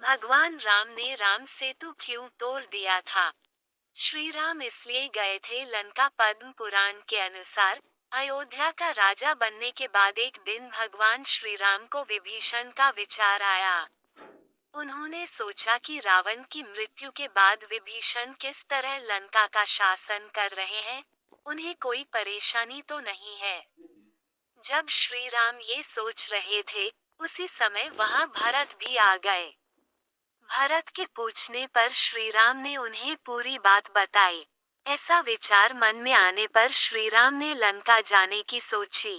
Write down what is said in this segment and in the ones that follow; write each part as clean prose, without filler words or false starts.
भगवान राम ने राम सेतु क्यों तोड़ दिया था? श्री राम इसलिए गए थे लंका। पद्म पुराण के अनुसार अयोध्या का राजा बनने के बाद एक दिन भगवान श्री राम को विभीषण का विचार आया। उन्होंने सोचा कि रावण की मृत्यु के बाद विभीषण किस तरह लंका का शासन कर रहे हैं, उन्हें कोई परेशानी तो नहीं है। जब श्री राम ये सोच रहे थे, उसी समय वहां भरत भी आ गए। भरत के पूछने पर श्री राम ने उन्हें पूरी बात बताई। ऐसा विचार मन में आने पर श्री राम ने लंका जाने की सोची।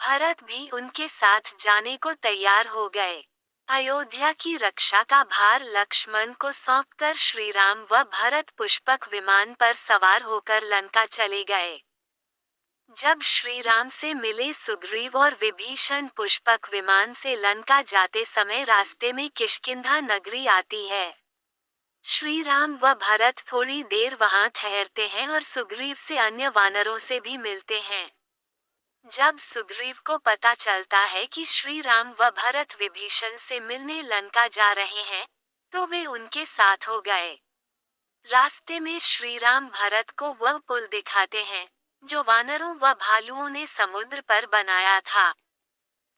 भरत भी उनके साथ जाने को तैयार हो गए। अयोध्या की रक्षा का भार लक्ष्मण को सौंपकर श्री राम व भरत पुष्पक विमान पर सवार होकर लंका चले गए। जब श्री राम से मिले सुग्रीव और विभीषण पुष्पक विमान से लंका जाते समय रास्ते में किष्किंधा नगरी आती है। श्री राम व भरत थोड़ी देर वहां ठहरते हैं और सुग्रीव से अन्य वानरों से भी मिलते हैं। जब सुग्रीव को पता चलता है कि श्री राम व भरत विभीषण से मिलने लंका जा रहे हैं, तो वे उनके साथ हो गए। रास्ते में श्री राम भरत को वह पुल दिखाते हैं, जो वानरों व भालुओं ने समुद्र पर बनाया था।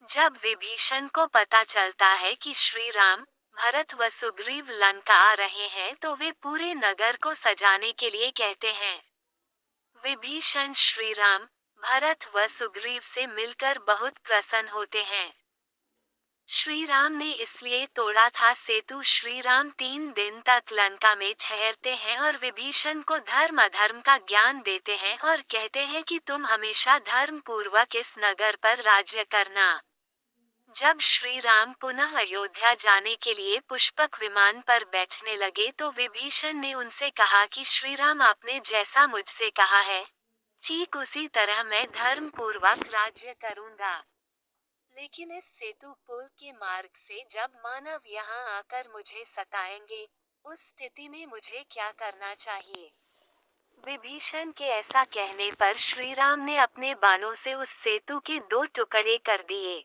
जब विभीषण को पता चलता है कि श्री राम, भरत व सुग्रीव लंका आ रहे हैं, तो वे पूरे नगर को सजाने के लिए कहते हैं। विभीषण श्री राम, भरत व सुग्रीव से मिलकर बहुत प्रसन्न होते हैं। श्री राम ने इसलिए तोड़ा था सेतु। श्री राम 3 दिन तक लंका में ठहरते हैं और विभीषण को धर्म अधर्म का ज्ञान देते हैं और कहते हैं कि तुम हमेशा धर्म पूर्वक इस नगर पर राज्य करना। जब श्री राम पुनः अयोध्या जाने के लिए पुष्पक विमान पर बैठने लगे तो विभीषण ने उनसे कहा कि श्री राम, आपने जैसा मुझसे कहा है, ठीक उसी तरह मैं धर्म पूर्वक राज्य करूंगा। लेकिन इस सेतु पुल के मार्ग से जब मानव यहाँ आकर मुझे सताएंगे, उस स्थिति में मुझे क्या करना चाहिए? विभीषण के ऐसा कहने पर श्री राम ने अपने बाणों से उस सेतु के 2 टुकड़े कर दिए।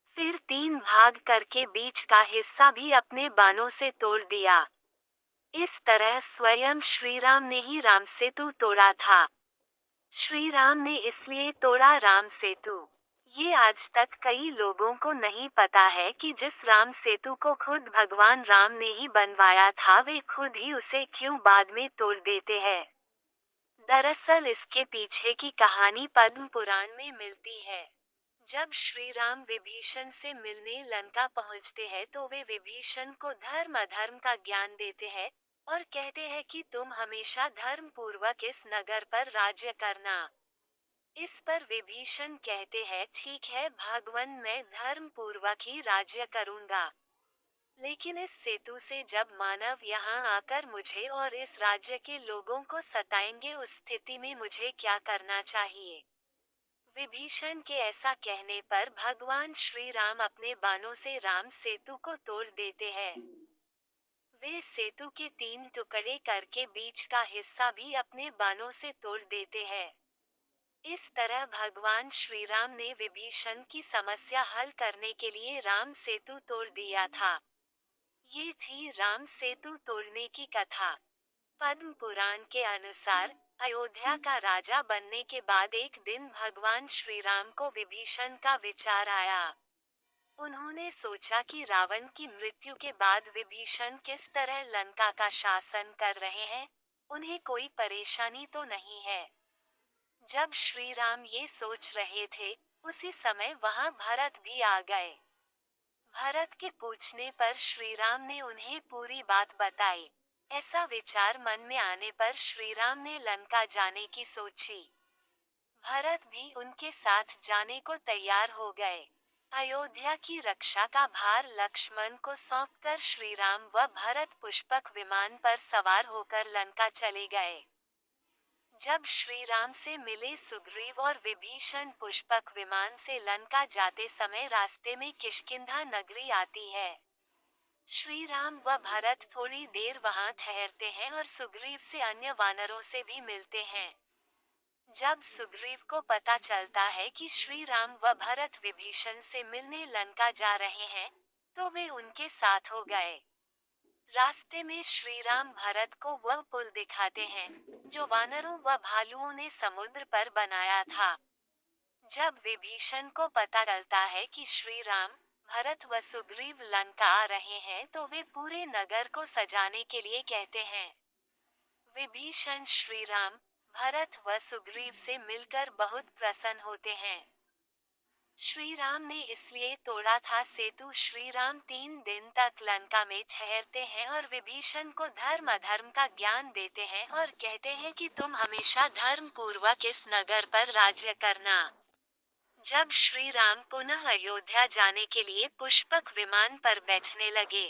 फिर 3 भाग करके बीच का हिस्सा भी अपने बाणों से तोड़ दिया। इस तरह स्वयं श्री राम ने ही राम सेतु तोड़ा था। श्री राम ने इसलिए तोड़ा राम सेतु। ये आज तक कई लोगों को नहीं पता है कि जिस राम सेतु को खुद भगवान राम ने ही बनवाया था, वे खुद ही उसे क्यों बाद में तोड़ देते हैं। दरअसल इसके पीछे की कहानी पद्म पुराण में मिलती है। जब श्री राम विभीषण से मिलने लंका पहुंचते हैं तो वे विभीषण को धर्म अधर्म का ज्ञान देते हैं और कहते हैं कि तुम हमेशा धर्म पूर्वक इस नगर पर राज्य करना। इस पर विभीषण कहते हैं, ठीक है भगवान, मैं धर्म पूर्वक ही राज्य करूंगा। लेकिन इस सेतु से जब मानव यहाँ आकर मुझे और इस राज्य के लोगों को सताएंगे, उस स्थिति में मुझे क्या करना चाहिए? विभीषण के ऐसा कहने पर भगवान श्री राम अपने बाणों से राम सेतु को तोड़ देते हैं। वे सेतु के 3 टुकड़े करके बीच का हिस्सा भी अपने बाणों से तोड़ देते हैं। इस तरह भगवान श्री राम ने विभीषण की समस्या हल करने के लिए राम सेतु तोड़ दिया था। ये थी राम सेतु तोड़ने की कथा। पद्म पुराण के अनुसार अयोध्या का राजा बनने के बाद एक दिन भगवान श्री राम को विभीषण का विचार आया। उन्होंने सोचा कि रावण की मृत्यु के बाद विभीषण किस तरह लंका का शासन कर रहे हैं, उन्हें कोई परेशानी तो नहीं है। जब श्री राम ये सोच रहे थे, उसी समय वहां भरत भी आ गए। भरत के पूछने पर श्री राम ने उन्हें पूरी बात बताई। ऐसा विचार मन में आने पर श्री राम ने लंका जाने की सोची। भरत भी उनके साथ जाने को तैयार हो गए। अयोध्या की रक्षा का भार लक्ष्मण को सौंपकर श्री राम व भरत पुष्पक विमान पर सवार होकर लंका चले गए। जब श्री राम से मिले सुग्रीव और विभीषण पुष्पक विमान से लंका जाते समय रास्ते में किष्किंधा नगरी आती है। श्री राम व भरत थोड़ी देर वहां ठहरते हैं और सुग्रीव से अन्य वानरों से भी मिलते हैं। जब सुग्रीव को पता चलता है कि श्री राम व भरत विभीषण से मिलने लंका जा रहे हैं, तो वे उनके साथ हो गए। रास्ते में श्री राम भरत को वह पुल दिखाते हैं जो वानरों व भालुओं ने समुद्र पर बनाया था। जब विभीषण को पता चलता है कि श्री राम, भरत व सुग्रीव लंका आ रहे हैं तो वे पूरे नगर को सजाने के लिए कहते हैं। विभीषण श्री राम, भरत व सुग्रीव से मिलकर बहुत प्रसन्न होते हैं। श्री राम ने इसलिए तोड़ा था सेतु। श्री राम 3 दिन तक लंका में ठहरते हैं और विभीषण को धर्म अधर्म का ज्ञान देते हैं और कहते हैं कि तुम हमेशा धर्म पूर्वक इस नगर पर राज्य करना। जब श्री राम पुनः अयोध्या जाने के लिए पुष्पक विमान पर बैठने लगे